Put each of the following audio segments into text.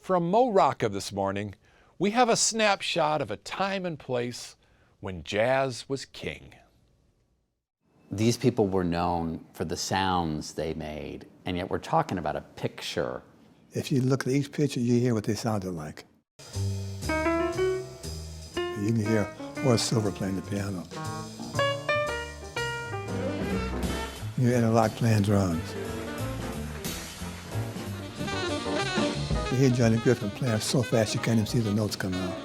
From Mo Rocca this morning, we have a snapshot of a time and place when jazz was king. These people were known for the sounds they made, and yet we're talking about a picture. If you look at each picture, you hear what they sounded like. You can hear Horace Silver playing the piano. You hear Interlock playing drums. You hear Johnny Griffin playing so fast you can't even see the notes come out.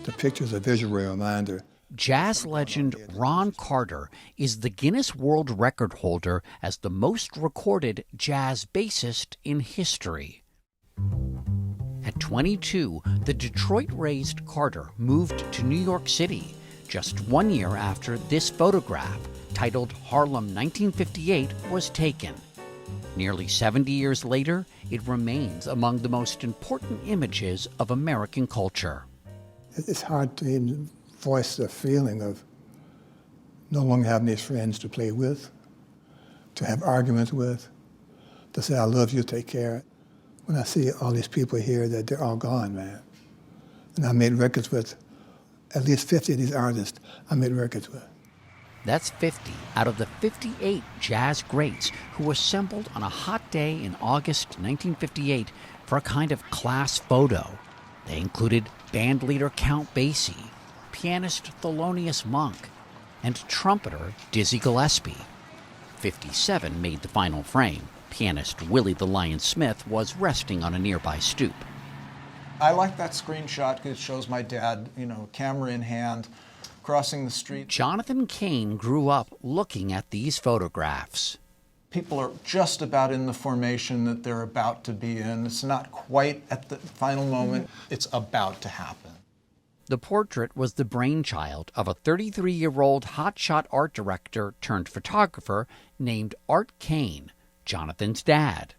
The picture's a visual reminder. Jazz legend Ron Carter is the Guinness World Record holder as the most recorded jazz bassist in history. At 22, the Detroit-raised Carter moved to New York City just 1 year after this photograph, titled Harlem 1958, was taken. Nearly 70 years later, it remains among the most important images of American culture. It's hard to even voice the feeling of no longer having these friends to play with, to have arguments with, to say, I love you, take care. When I see all these people here, that they're all gone, man. And I made records with at least 50 of these artists I made records with. That's 50 out of the 58 jazz greats who assembled on a hot day in August 1958 for a kind of class photo. They included bandleader Count Basie, pianist Thelonious Monk, and trumpeter Dizzy Gillespie. 57 made the final frame. Pianist Willie the Lion Smith was resting on a nearby stoop. I like that screenshot because it shows my dad, camera in hand, crossing the street. Jonathan Cain grew up looking at these photographs. People are just about in the formation that they're about to be in. It's not quite at the final moment. It's about to happen. The portrait was the brainchild of a 33-year-old hotshot art director turned photographer named Art Cain, Jonathan's dad.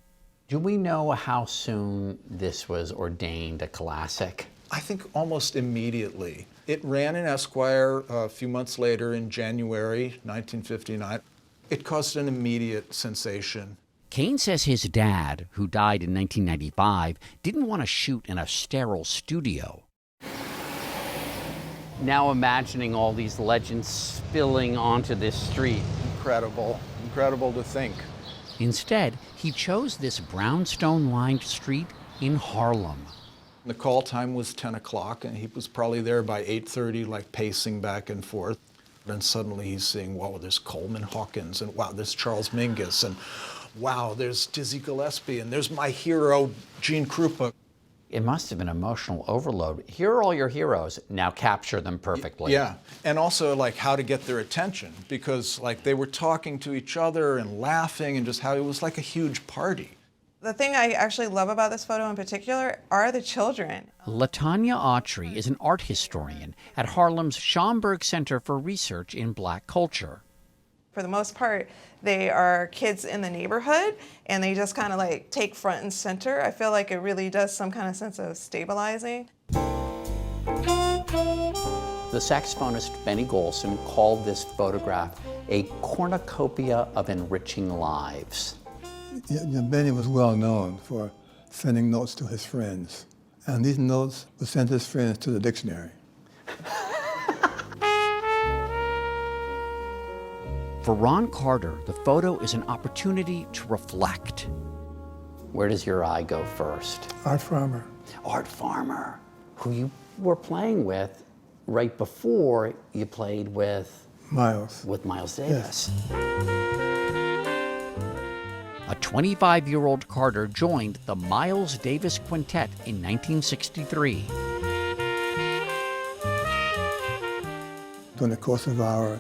Do we know how soon this was ordained a classic? I think almost immediately. It ran in Esquire a few months later in January 1959. It caused an immediate sensation. Cain says his dad, who died in 1995, didn't want to shoot in a sterile studio. Now imagining all these legends spilling onto this street. Incredible to think. Instead, he chose this brownstone-lined street in Harlem. The call time was 10 o'clock, and he was probably there by 8:30, pacing back and forth. And suddenly he's seeing, wow, there's Coleman Hawkins, and wow, there's Charles Mingus, and wow, there's Dizzy Gillespie, and there's my hero, Gene Krupa. It must have been emotional overload. Here are all your heroes. Now capture them perfectly. Yeah, and also how to get their attention, because they were talking to each other and laughing, and just how it was like a huge party. The thing I actually love about this photo in particular are the children. LaTanya Autry is an art historian at Harlem's Schomburg Center for Research in Black Culture. For the most part, they are kids in the neighborhood, and they just kind of take front and center. I feel like it really does some kind of sense of stabilizing. The saxophonist Benny Golson called this photograph a cornucopia of enriching lives. Benny was well known for sending notes to his friends, and these notes would send his friends to the dictionary. For Ron Carter, the photo is an opportunity to reflect. Where does your eye go first? Art Farmer. Art Farmer, who you were playing with right before you played with Miles. With Miles Davis. Yes. A 25-year-old Carter joined the Miles Davis Quintet in 1963. During the course of our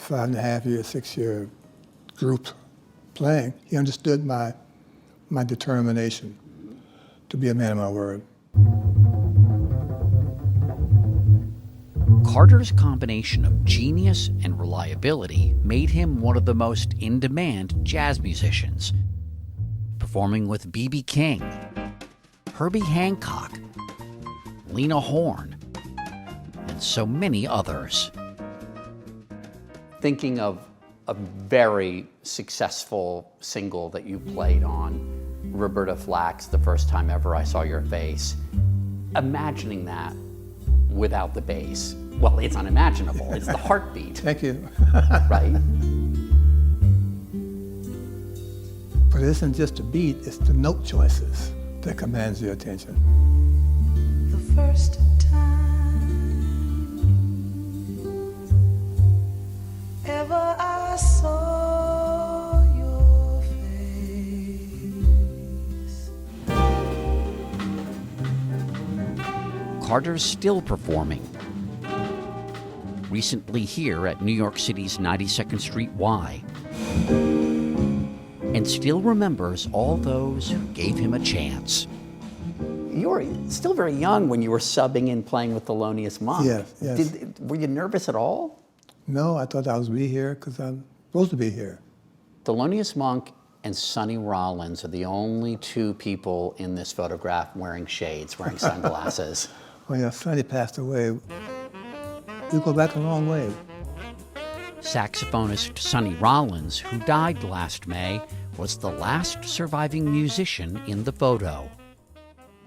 5.5-year, 6-year group playing, he understood my determination to be a man of my word. Carter's combination of genius and reliability made him one of the most in-demand jazz musicians, performing with B.B. King, Herbie Hancock, Lena Horne, and so many others. Thinking of a very successful single that you played on, Roberta Flack's The First Time Ever I Saw Your Face. Imagining that without the bass, well, it's unimaginable. It's the heartbeat, Thank you. right? But it isn't just the beat, it's the note choices that commands your attention. The first time ever I saw your face. Carter's still performing. Recently here at New York City's 92nd Street Y. And still remembers all those who gave him a chance. You were still very young when you were subbing and playing with Thelonious Monk. Yes, yes. Were you nervous at all? No, I thought I was be here because I'm supposed to be here. Thelonious Monk and Sonny Rollins are the only two people in this photograph wearing shades, wearing sunglasses. When your Sonny passed away, we go back a long way. Saxophonist Sonny Rollins, who died last May, was the last surviving musician in the photo.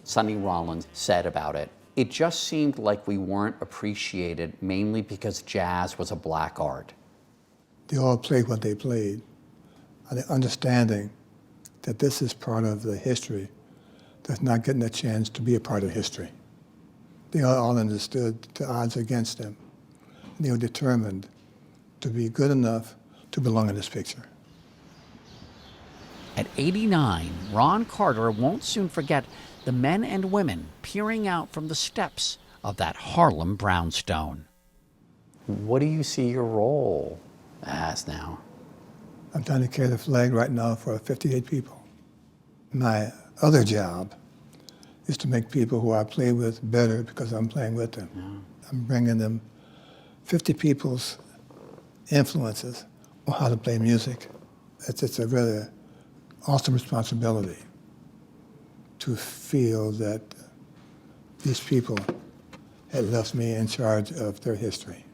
Sonny Rollins said about it, "It just seemed like we weren't appreciated mainly because jazz was a black art." They all played what they played, and the understanding that this is part of the history that's not getting a chance to be a part of history. They all understood the odds against them. They were determined to be good enough to belong in this picture. At 89, Ron Carter won't soon forget the men and women peering out from the steps of that Harlem brownstone. What do you see your role as now? I'm trying to carry the flag right now for 58 people. My other job is to make people who I play with better because I'm playing with them. Yeah. I'm bringing them 50 people's influences on how to play music. It's a really awesome responsibility to feel that these people had left me in charge of their history.